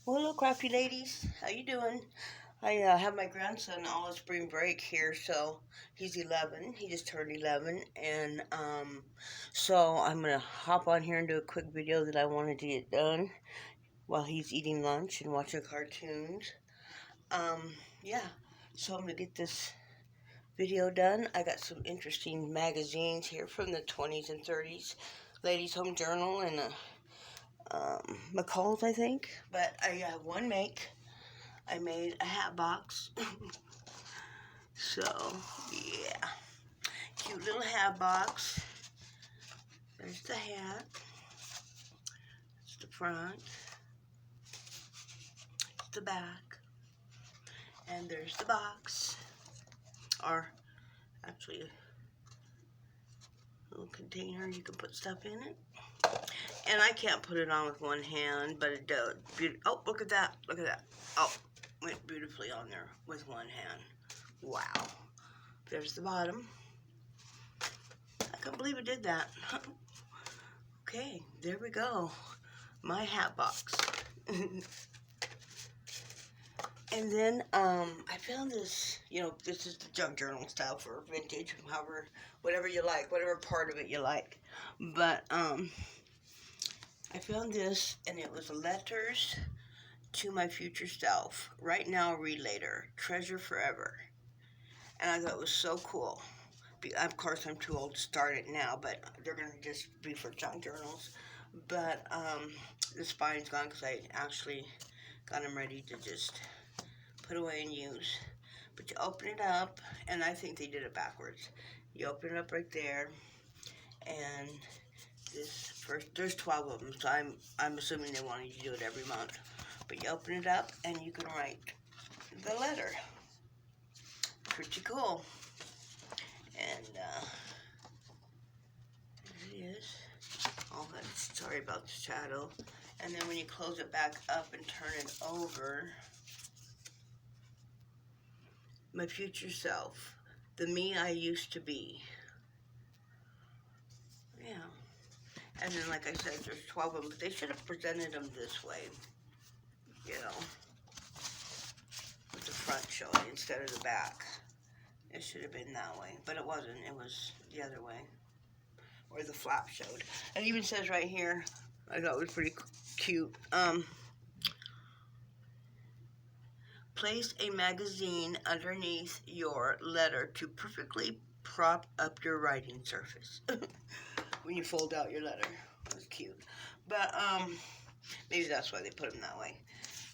Well, hello, crafty ladies. How you doing? I have my grandson all of spring break here, so he's 11. He just turned 11, and so I'm gonna hop on here and do a quick video that I wanted to get done while he's eating lunch and watching cartoons. Yeah. So I'm gonna get this video done. I got some interesting magazines here from the 20s and 30s, Ladies' Home Journal and McCall's, I think. But I have one make. I made a hat box. So, yeah. Cute little hat box. There's the hat. It's the front. It's the back. And there's the box. Or, actually, a little container. You can put stuff in it. And I can't put it on with one hand, but it does. Oh, look at that. Look at that. Oh, went beautifully on there with one hand. Wow. There's the bottom. I can't believe it did that. Okay, there we go. My hat box. And then I found this, this is the junk journal style for vintage, however, whatever you like, whatever part of it you like. But I found this, and it was letters to my future self. Right now, read later. Treasure forever. And I thought it was so cool. Of course, I'm too old to start it now, but they're going to just be for junk journals. But the spine's gone because I actually got them ready to just put away and use. But you open it up, and I think they did it backwards. You open it up right there, and there's 12 of them, so I'm assuming they wanted you to do it every month. But you open it up, and you can write the letter. Pretty cool. And there it is. Oh, sorry about the shadow. And then when you close it back up and turn it over, my future self, the me I used to be. Yeah. And then, like I said, there's 12 of them, but they should have presented them this way, with the front showing instead of the back. It should have been that way, but it wasn't. It was the other way, where the flap showed. And it even says right here, I thought it was pretty cute, place a magazine underneath your letter to perfectly prop up your writing surface. When you fold out your letter. That's cute. But, maybe that's why they put them that way.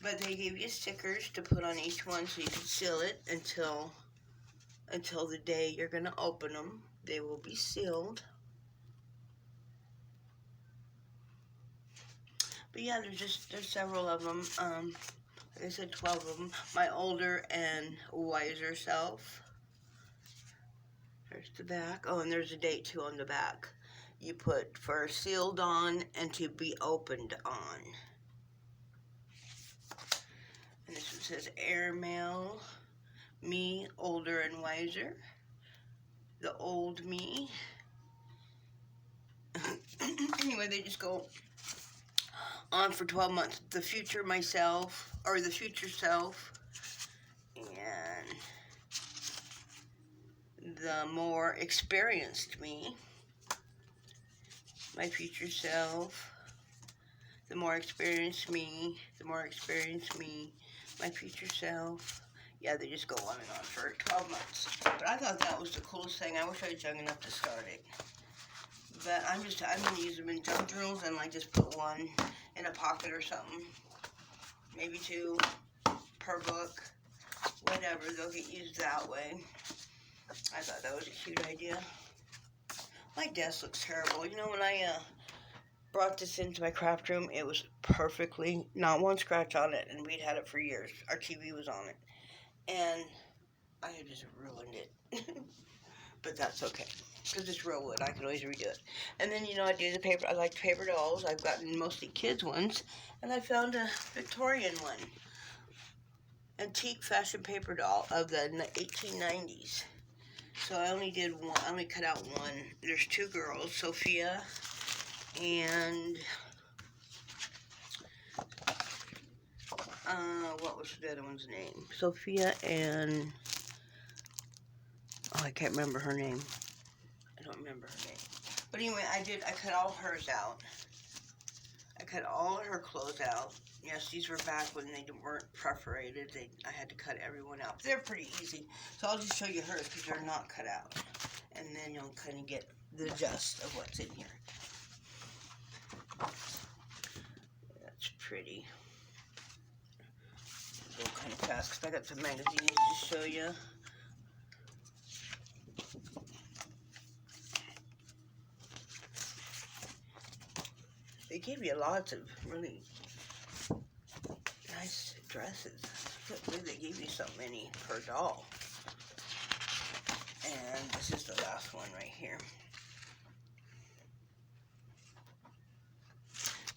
But they gave you stickers to put on each one so you can seal it until the day you're going to open them. They will be sealed. But yeah, there's several of them. Like I said, 12 of them. My older and wiser self. There's the back. Oh, and there's a date too on the back. You put for sealed on and to be opened on. And this one says airmail, me, older and wiser. The old me. Anyway, they just go on for 12 months. The future myself, or the future self, and the more experienced me. My future self, the more experienced me, the more experienced me, my future self. Yeah, they just go on and on for 12 months. But I thought that was the coolest thing. I wish I was young enough to start it. But I'm going to use them in junk journals and like just put one in a pocket or something. Maybe two per book. Whatever, they'll get used that way. I thought that was a cute idea. My desk looks terrible. When I brought this into my craft room, it was perfectly, not one scratch on it, and we'd had it for years. Our TV was on it. And I had just ruined it. But that's okay, because it's real wood. I can always redo it. And then, I do the paper. I like paper dolls. I've gotten mostly kids ones. And I found a Victorian one. Antique fashion paper doll of the 1890s. So I only did one. I only cut out one. There's two girls, Sophia and what was the other one's name? Sophia and... Oh, I can't remember her name. I don't remember her name. But anyway, I cut all hers out. I cut all of her clothes out. Yes, these were back when they weren't perforated. I had to cut everyone out. They're pretty easy. So I'll just show you hers because they're not cut out. And then you'll kind of get the gist of what's in here. That's pretty. Go kind of fast because I got some magazines to show you. They give you lots of really nice dresses. I can't believe they gave you so many per doll. And this is the last one right here.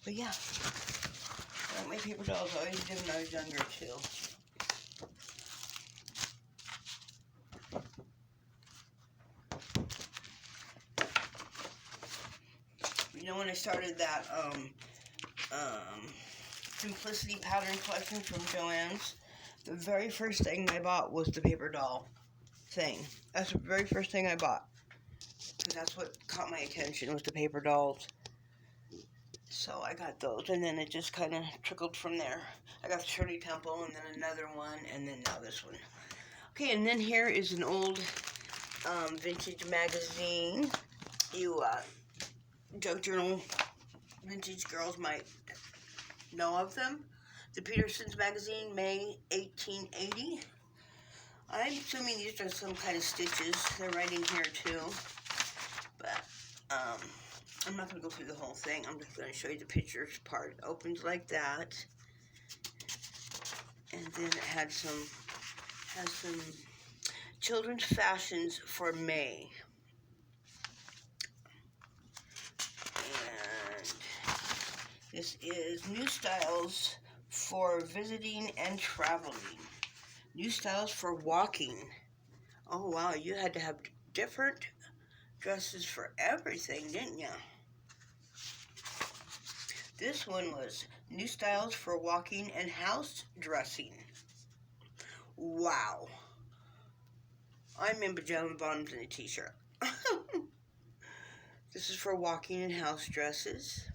But yeah, I like my paper dolls. I always did when I was younger too. You know, when I started that Simplicity pattern collection from Joann's, the very first thing I bought was the paper doll thing. That's the very first thing I bought. Because that's what caught my attention, was the paper dolls. So I got those, and then it just kind of trickled from there. I got the Shirley Temple, and then another one, and then now this one. Okay, and then here is an old vintage magazine. You junk journal vintage girls might know of them. The Peterson's magazine, May 1880. I'm assuming these are some kind of stitches. They're right in here too. But I'm not going to go through the whole thing. I'm just going to show you the pictures part. It opens like that. And then it has some children's fashions for May. And this is new styles for visiting and traveling. New styles for walking. Oh wow, you had to have different dresses for everything, didn't you? This one was new styles for walking and house dressing. Wow. I'm in pajama bottoms and a t-shirt. This is for walking and house dresses.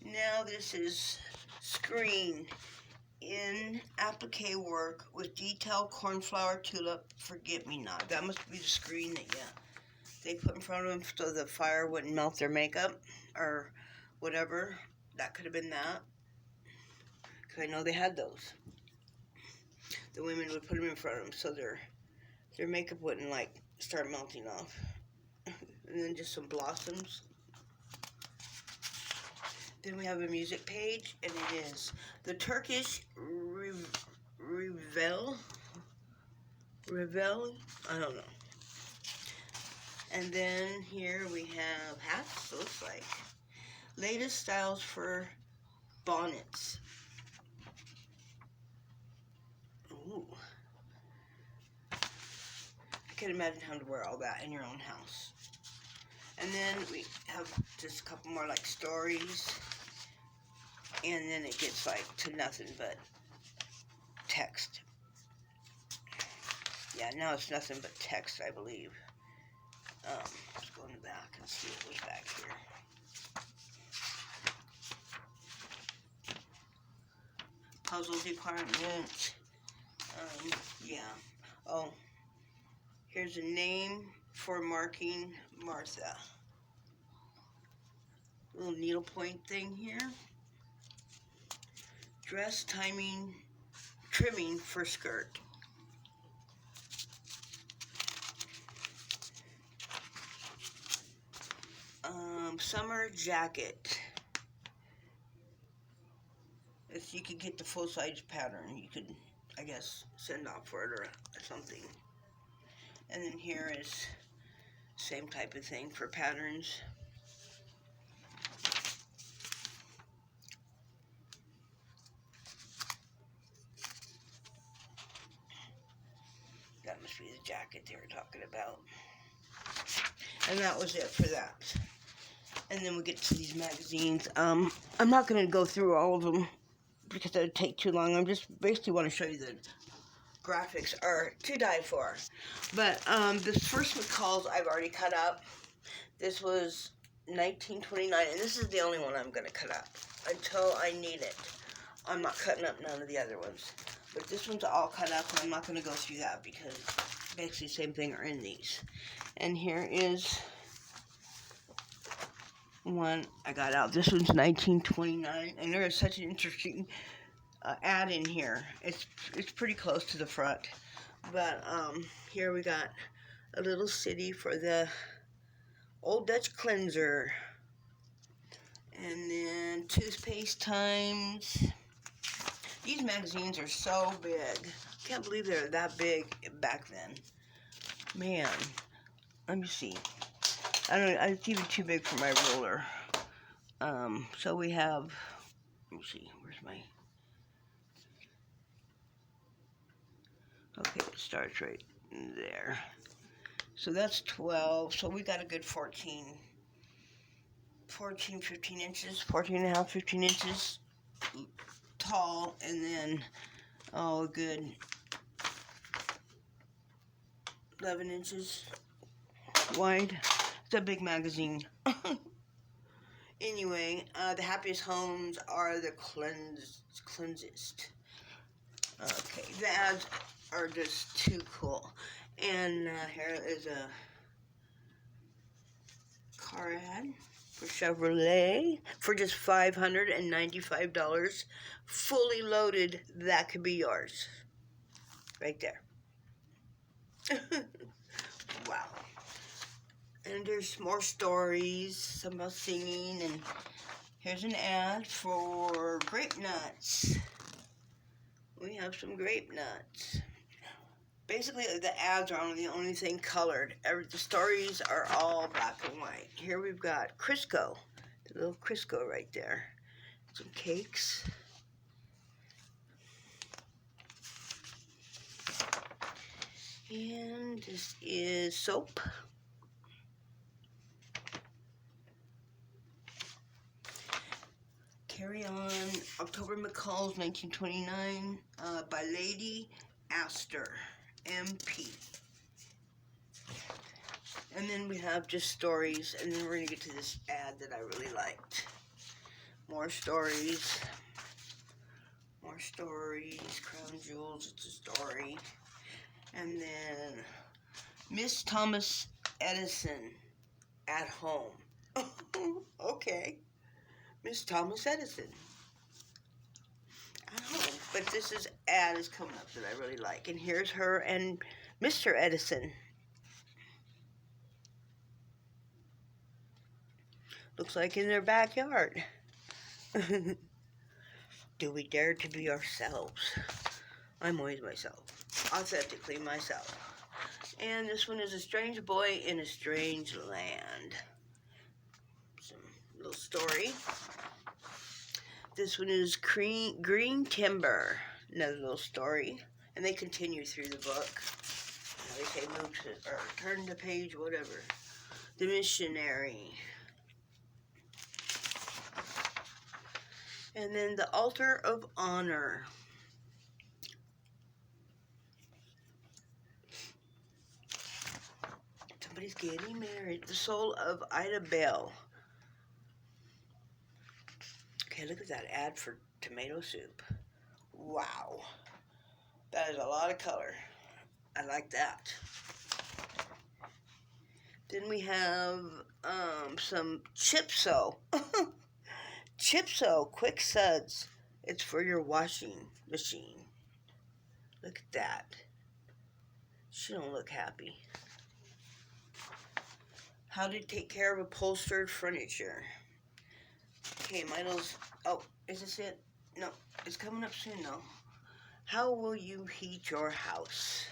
Now this is screen in applique work with detail cornflower tulip forget-me-not. That must be the screen that they put in front of them so the fire wouldn't melt their makeup or whatever. That could have been that. Because I know they had those. The women would put them in front of them so their makeup wouldn't like start melting off. And then just some blossoms. Then we have a music page, and it is the Turkish Revel, I don't know. And then here we have hats, looks like. Latest styles for bonnets. Ooh. I can't imagine having to wear all that in your own house. And then we have just a couple more like stories. And then it gets like to nothing but text. Yeah, now it's nothing but text, I believe. Let's go in the back and see what was back here. Puzzle department. Yeah. Oh, here's a name for marking Martha. Little needlepoint thing here. Dress timing, trimming for skirt. Summer jacket. If you could get the full-size pattern, you could, I guess, send off for it or something. And then here is same type of thing for patterns. That must be the jacket they were talking about. And that was it for that. And then we get to these magazines. I'm not going to go through all of them because it would take too long. I'm just basically want to show you the graphics are to die for. But this first McCall's I've already cut up. This was 1929, and this is the only one I'm going to cut up until I need it. I'm not cutting up none of the other ones. But this one's all cut up, and I'm not going to go through that because basically the same thing are in these. And here is one I got out. This one's 1929, and there is such an interesting ad in here. It's pretty close to the front. But here we got a little city for the Old Dutch cleanser. And then toothpaste times. These magazines are so big. Can't believe they're that big back then. Man, let me see. I don't know, it's even too big for my ruler. So we have, let me see, where's my, okay, it starts right there. So that's 12, so we got a good 14, 15 inches, 14 and a half, 15 inches tall, and then, oh, a good 11 inches wide. It's a big magazine. Anyway, the happiest homes are the cleansest. Okay, the ads are just too cool. And here is a car ad for Chevrolet for just $595. Fully loaded, that could be yours. Right there. Wow. And there's more stories, some about singing, and here's an ad for grape nuts. We have some grape nuts. Basically, the ads are the only thing colored. The stories are all black and white. Here we've got Crisco, the little Crisco right there. Some cakes. And this is soap. Carry On, October McCall's 1929, by Lady Astor, MP. And then we have just stories, and then we're going to get to this ad that I really liked. More stories. More stories. Crown Jewels, it's a story. And then Miss Thomas Edison at home. Okay. Miss Thomas Edison at home. But this ad is coming up that I really like. And here's her and Mr. Edison. Looks like in their backyard. Do we dare to be ourselves? I'm always myself. Authentically myself. And this one is A Strange Boy in a Strange Land. Some little story. This one is Green Timber. Another little story. And they continue through the book. They say move to, or turn the page, whatever. The Missionary. And then The Altar of Honor. Somebody's getting married. The Soul of Ida Bell. Okay, look at that ad for tomato soup. Wow. That is a lot of color. I like that. Then we have some Chipso. Chipso Quick Suds. It's for your washing machine. Look at that. She don't look happy. How to take care of upholstered furniture. Okay, Myl's. Oh, is this it? No, it's coming up soon though. How will you heat your house?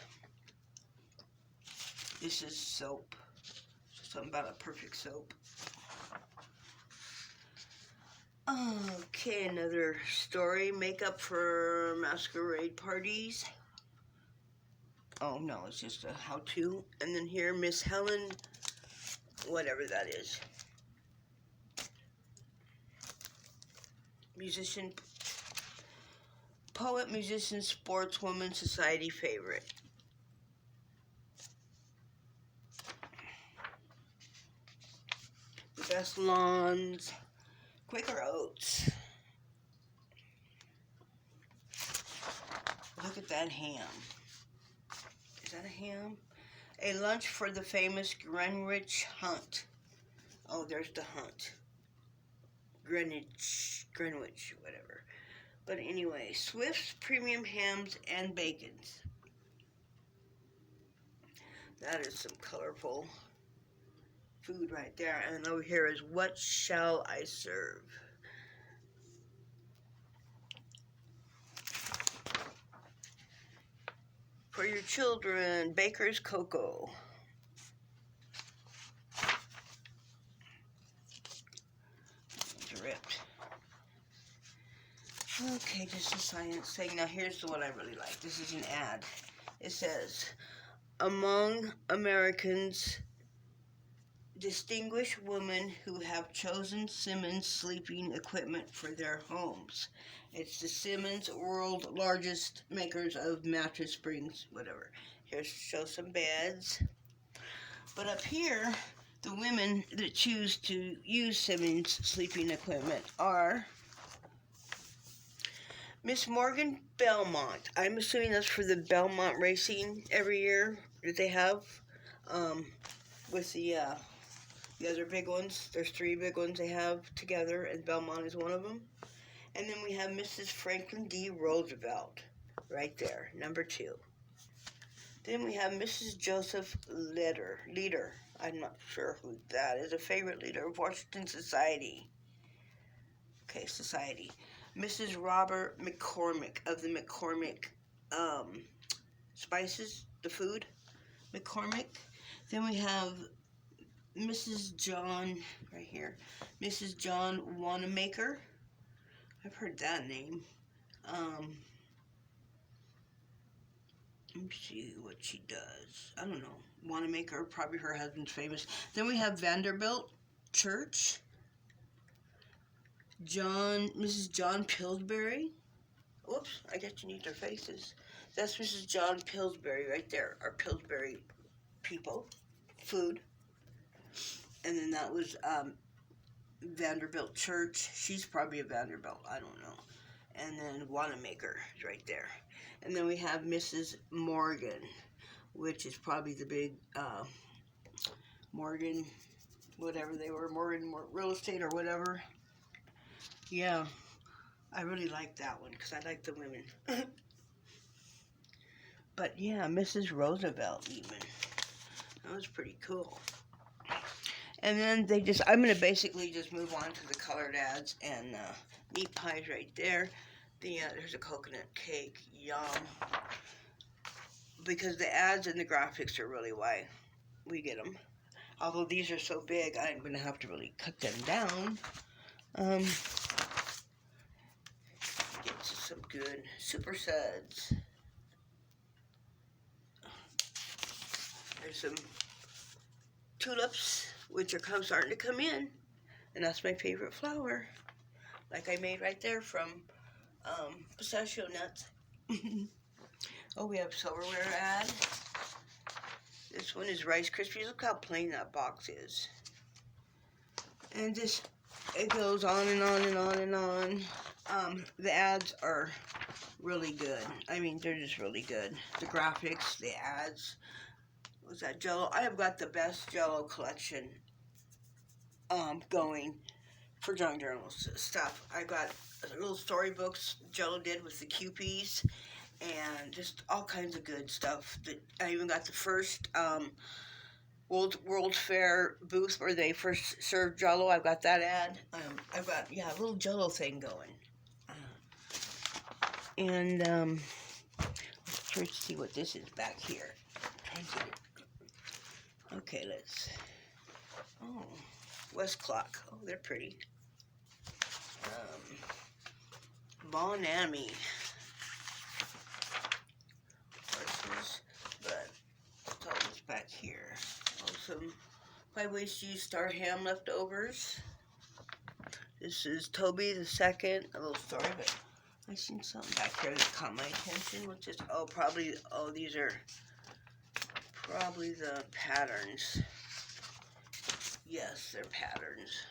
This is soap. Something about a perfect soap. Okay, another story. Makeup for masquerade parties. Oh no, it's just a how-to. And then here, Miss Helen, whatever that is. Musician poet, musician, sportswoman, society favorite. The best lawns. Quaker Oats. Look at that ham. Is that a ham? A lunch for the famous Greenwich Hunt. Oh, there's the hunt. Greenwich, whatever. But anyway, Swift's premium hams and bacons. That is some colorful food right there. And over here is what shall I serve? For your children, Baker's Cocoa. It's ripped. Okay, just a science thing. Now here's the one I really like. This is an ad. It says, among Americans, distinguished women who have chosen Simmons sleeping equipment for their homes. It's the Simmons, world's largest makers of mattress springs, whatever. Here shows some beds. But up here, the women that choose to use Simmons sleeping equipment are Miss Morgan Belmont. I'm assuming that's for the Belmont racing every year that they have with the other big ones. There's 3 big ones they have together, and Belmont is one of them. And then we have Mrs. Franklin D. Roosevelt right there, number 2. Then we have Mrs. Joseph Leader. I'm not sure who that is. A favorite leader of Washington Society. Okay, Society. Mrs. Robert McCormick of the McCormick Spices, the food, McCormick. Then we have Mrs. John, right here, Mrs. John Wanamaker. I've heard that name. Let me see what she does. I don't know. Wanamaker, probably her husband's famous. Then we have Vanderbilt Church. Mrs. John Pillsbury. Oops, I guess you need their faces. That's Mrs. John Pillsbury right there. Our Pillsbury people. Food. And then that was Vanderbilt Church. She's probably a Vanderbilt. I don't know. And then Wanamaker is right there. And then we have Mrs. Morgan, which is probably the big Morgan, whatever they were, Morgan Real Estate or whatever. Yeah, I really like that one because I like the women. But yeah, Mrs. Roosevelt even. That was pretty cool. And then I'm going to basically just move on to the colored ads and meat pies right there. There's a coconut cake, yum. Because the ads and the graphics are really why we get them. Although these are so big, I'm going to have to really cut them down. Get some good super suds. There's some tulips, which are starting to come in. And that's my favorite flower. Like I made right there from pistachio nuts. Oh, we have silverware ad. This one is Rice Krispies. Look how plain that box is. And it goes on and on and on and on. The ads are really good. I mean, they're just really good. The graphics, the ads. What's that, Jell-O? I have got the best Jell-O collection going for junk journals stuff. I got little storybooks Jell-O did with the Kewpies and just all kinds of good stuff. I even got the first World Fair booth where they first served Jell-O. I've got that ad. I've got, a little Jell-O thing going. And let's try to see what this is back here. Try to get it. Okay, oh, West Clock. Oh, they're pretty. Bon Ami. Horses, but it's all this back here. Some 5 ways to use Star ham leftovers. This is Toby the Second. A little story, but I seen something back here that caught my attention. What's this? Oh, probably, oh, these are probably the patterns. Yes, they're patterns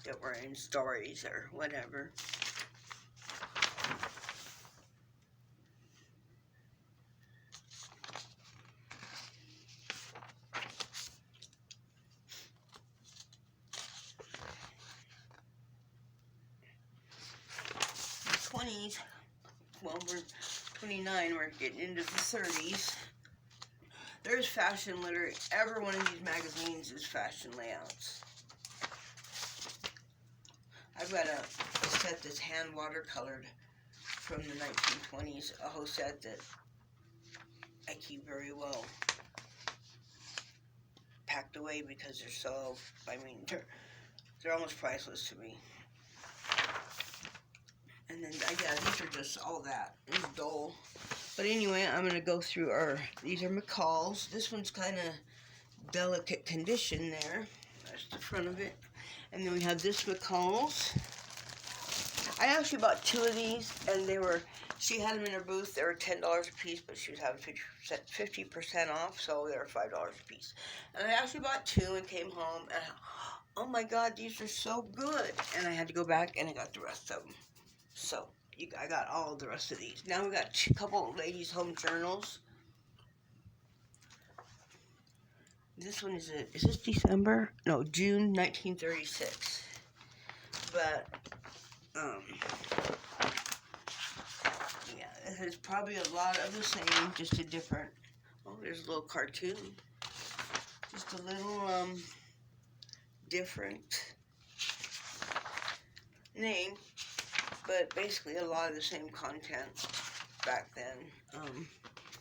that were in stories or whatever. The 20s, well, we're 29, we're getting into the 30s. There's fashion literally, every one of these magazines is fashion layouts. I've got a set that's hand watercolored from the 1920s, a whole set that I keep very well packed away because they're so, I mean, they're almost priceless to me. And then, yeah, these are just all that. It's dull. But anyway, I'm going to go through these are McCall's. This one's kind of delicate condition there. That's the front of it. And then we have this McCall's. I actually bought 2 of these, and she had them in her booth. They were $10 a piece, but she was having 50% off, so they were $5 a piece. And I actually bought 2 and came home, and oh my God, these are so good. And I had to go back, and I got the rest of them. So, I got all the rest of these. Now we got a couple of ladies' home journals. This one is this December? No, June 1936. But, yeah, it has probably a lot of the same, just a different, oh, there's a little cartoon. Just a little, different name, but basically a lot of the same content back then.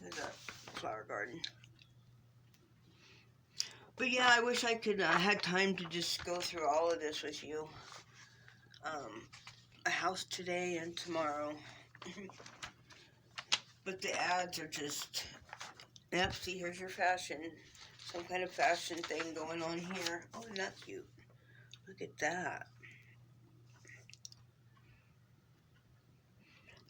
There's a flower garden. But yeah, I wish I could had time to just go through all of this with you. A house today and tomorrow. But the ads are just, yep, see, here's your fashion. Some kind of fashion thing going on here. Oh, isn't that cute? Look at that.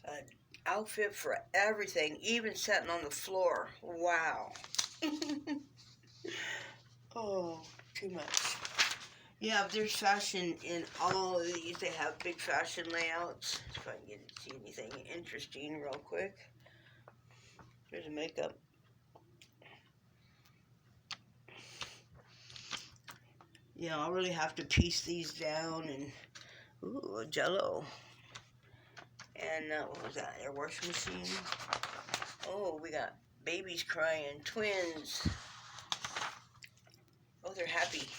An outfit for everything, even sitting on the floor. Wow. Oh, too much. Yeah, there's fashion in all of these. They have big fashion layouts. If I can see anything interesting real quick. There's a makeup. Yeah, I'll really have to piece these down and, ooh, a Jello. And what was that? Air washing machine. Oh, we got babies crying, twins. Oh, they're happy.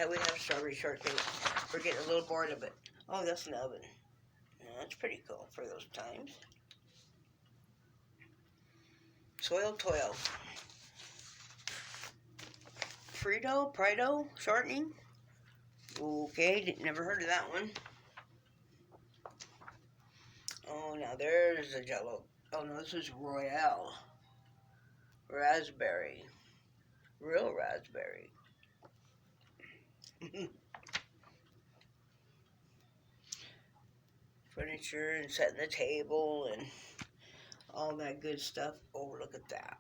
We have strawberry shortcake. We're getting a little bored of it. Oh, that's an oven. Yeah, that's pretty cool for those times. Soil toil. Prado shortening. Okay, never heard of that one. Oh, now there's a Jello. Oh no, this is Royale. Raspberry. Real raspberry. Furniture and setting the table and all that good stuff. Oh, look at that.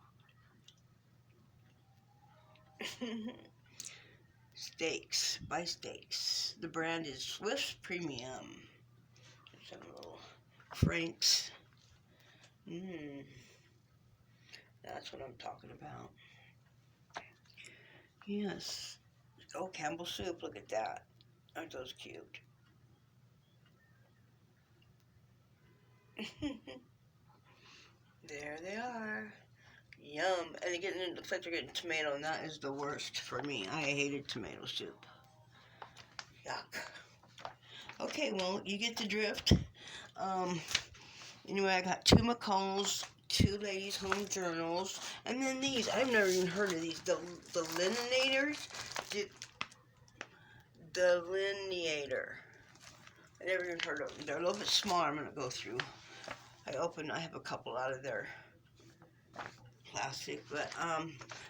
Steaks, by Steaks. The brand is Swift's Premium. Some little Franks. That's what I'm talking about. Yes. Oh, Campbell Soup, look at that. Aren't those cute? There they are. Yum. And it looks like they're getting tomato, and that is the worst for me. I hated tomato soup. Yuck. Okay, well, you get the drift. Anyway, I got 2 McCall's, 2 ladies' home journals, and then these. I've never even heard of these. The Delineators. Delineator. I never even heard of them. They're a little bit smaller. I'm going to go through. I have a couple out of their plastic, but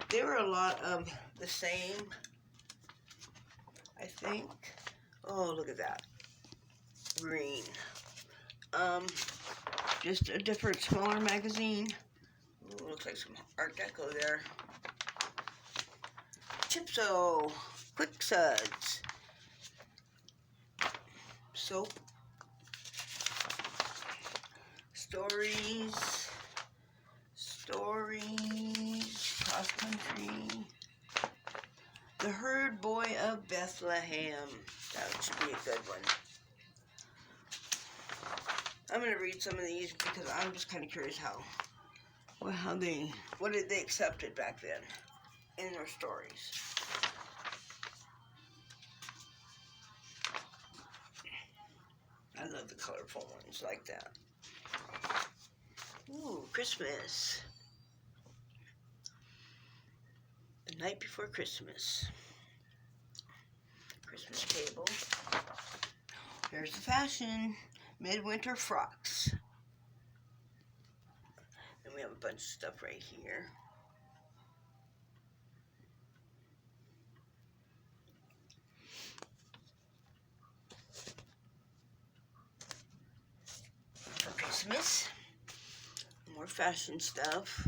they were a lot of the same I think. Oh, look at that. Green. Just a different, smaller magazine. Ooh, looks like some Art Deco there. Chipso. Quick Suds. Soap. Stories. Cross Country. The Herd Boy of Bethlehem. That should be a good one. I'm going to read some of these because I'm just kind of curious what did they accepted back then in their stories. I love the colorful ones like that. Ooh, Christmas. The Night Before Christmas. Christmas table. Here's the fashion. Midwinter frocks. And we have a bunch of stuff right here. For Christmas. More fashion stuff.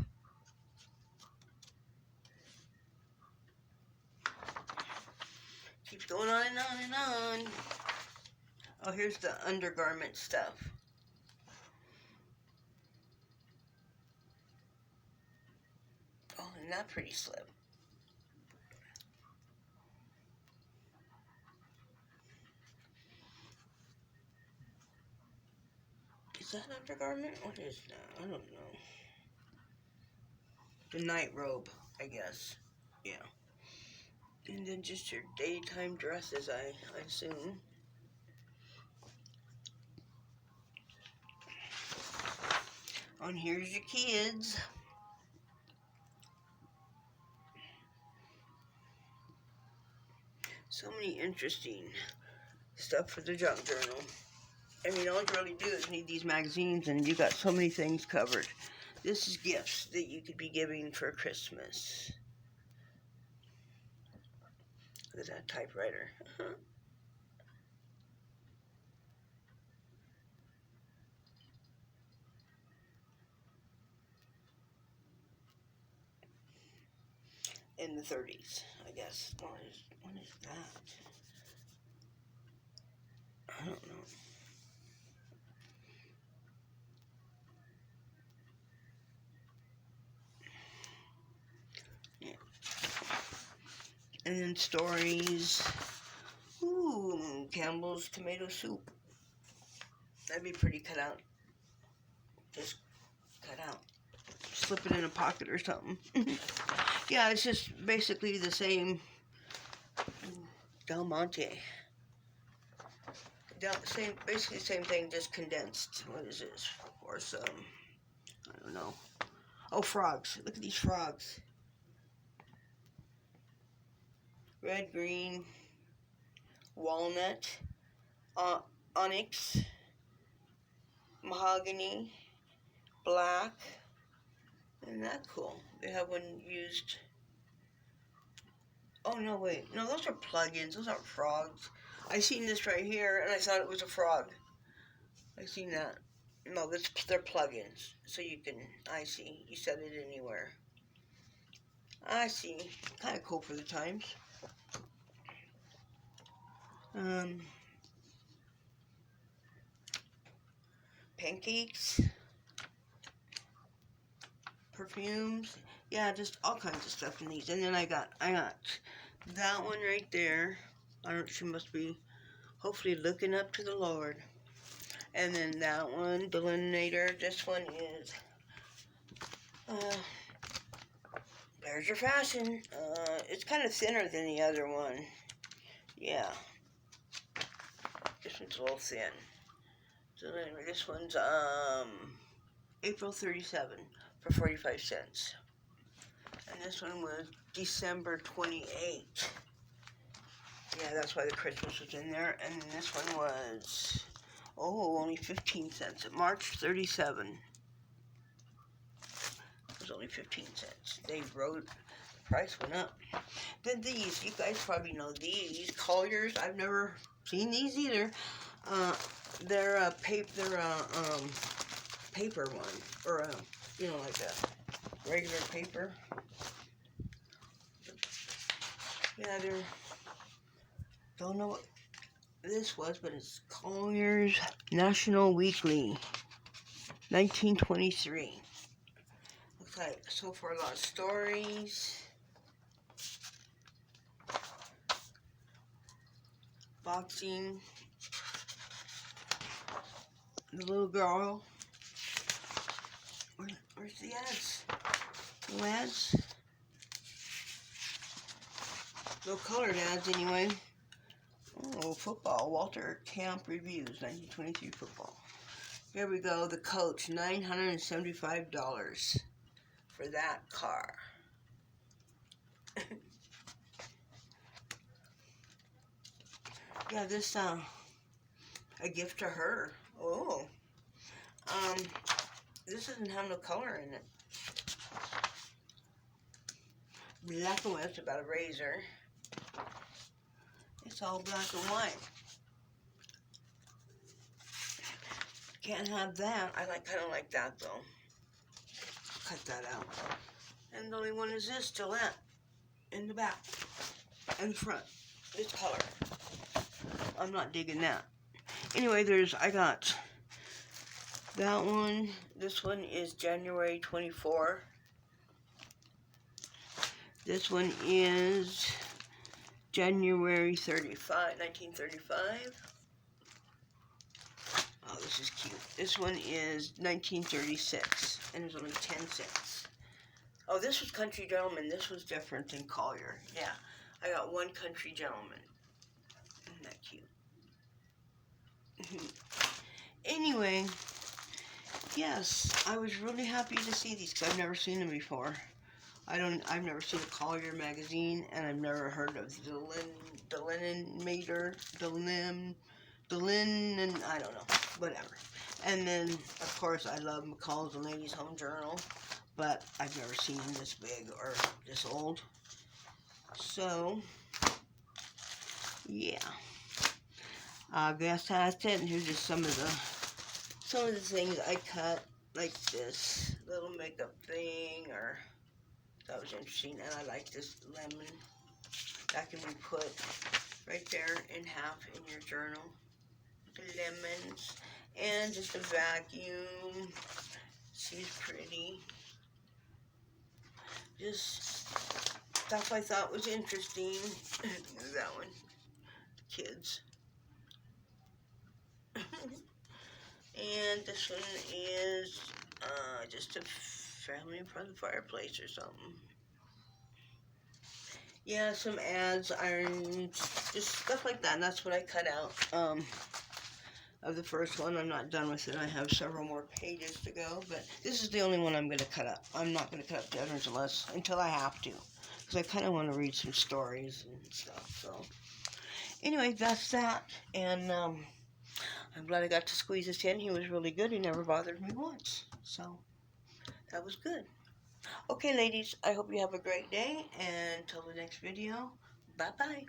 Keeps going on and on and on. Oh, here's the undergarment stuff. Oh, isn't that pretty slim? Is that undergarment? What is that? I don't know. The night robe, I guess. Yeah. And then just your daytime dresses, I assume. And here's your kids. So many interesting stuff for the junk journal. I mean, all you really do is need these magazines, and you got so many things covered. This is gifts that you could be giving for Christmas. Look at that typewriter. In the 30s, I guess. What is that? I don't know. Yeah. And then stories. Ooh, Campbell's tomato soup. That'd be pretty cut out. Just cut out. Slip it in a pocket or something. Yeah, it's just basically the same. Del Monte. Basically the same thing, just condensed. What is this? Or some, I don't know. Oh, frogs. Look at these frogs. Red, green, walnut, onyx, mahogany, black. Isn't that cool? They have one used. Oh, no, wait. No, those are plugins. Those aren't frogs. I seen this right here, and I thought it was a frog. I seen that. No, they're plugins. So you can, I see. You set it anywhere. I see. Kind of cool for the times. Pancakes. Perfumes. Yeah, just all kinds of stuff in these. And then I got that one right there. I don't. She must be hopefully looking up to the Lord. And then that one, the Lininator. This one is. There's your fashion. It's kind of thinner than the other one. Yeah. This one's a little thin. So anyway, this one's April 37 for 45 cents. And this one was December 28. Yeah, that's why the Christmas was in there. And then this one was, only 15 cents. March 37. It was only 15 cents. They wrote, the price went up. Then these, you guys probably know these Colliers. I've never seen these either. They're a paper one, or like a regular paper. Yeah, don't know what this was, but it's Collier's National Weekly, 1923. Looks like so far a lot of stories. Boxing. The little girl. Where's the ads? No ads? No colored ads anyway. Oh, football. Walter Camp Reviews, 1923 football. Here we go. The coach, $975 for that car. Yeah, this, a gift to her. Oh. This doesn't have no color in it. Black and white. It's about a razor. It's all black and white. Can't have that. I kind of like that though. Cut that out. And the only one is this Gillette in the back and the front. This color. I'm not digging that. Anyway, I got that one. This one is January 24. This one is January 1935. Oh, this is cute. This one is 1936, and it's only 10 cents. Oh, this was Country Gentleman. This was different than Collier. Yeah, I got one Country Gentleman. Isn't that cute? Anyway, yes, I was really happy to see these because I've never seen them before. I've never seen a Collier magazine, and I've never heard of the Linen, I don't know, whatever. And then, of course, I love McCall's and Ladies' Home Journal, but I've never seen them this big or this old. So, yeah. I guess that's it. And here's just some of the things I cut, like this little makeup thing, or that was interesting. And I like this lemon. That can be put right there in half in your journal. Lemons. And just a vacuum. She's pretty. Just stuff I thought was interesting. That one. Kids. And this one is just a family in front of the fireplace or something. Yeah, some ads, irons, just stuff like that. And that's what I cut out of the first one. I'm not done with it. I have several more pages to go, but this is the only one I'm going to cut up. I'm not going to cut up the others until I have to, because I kind of want to read some stories and stuff. So anyway, that's that. And I'm glad I got to squeeze this in. He was really good. He never bothered me once. So that was good. Okay, ladies, I hope you have a great day. And until the next video, bye-bye.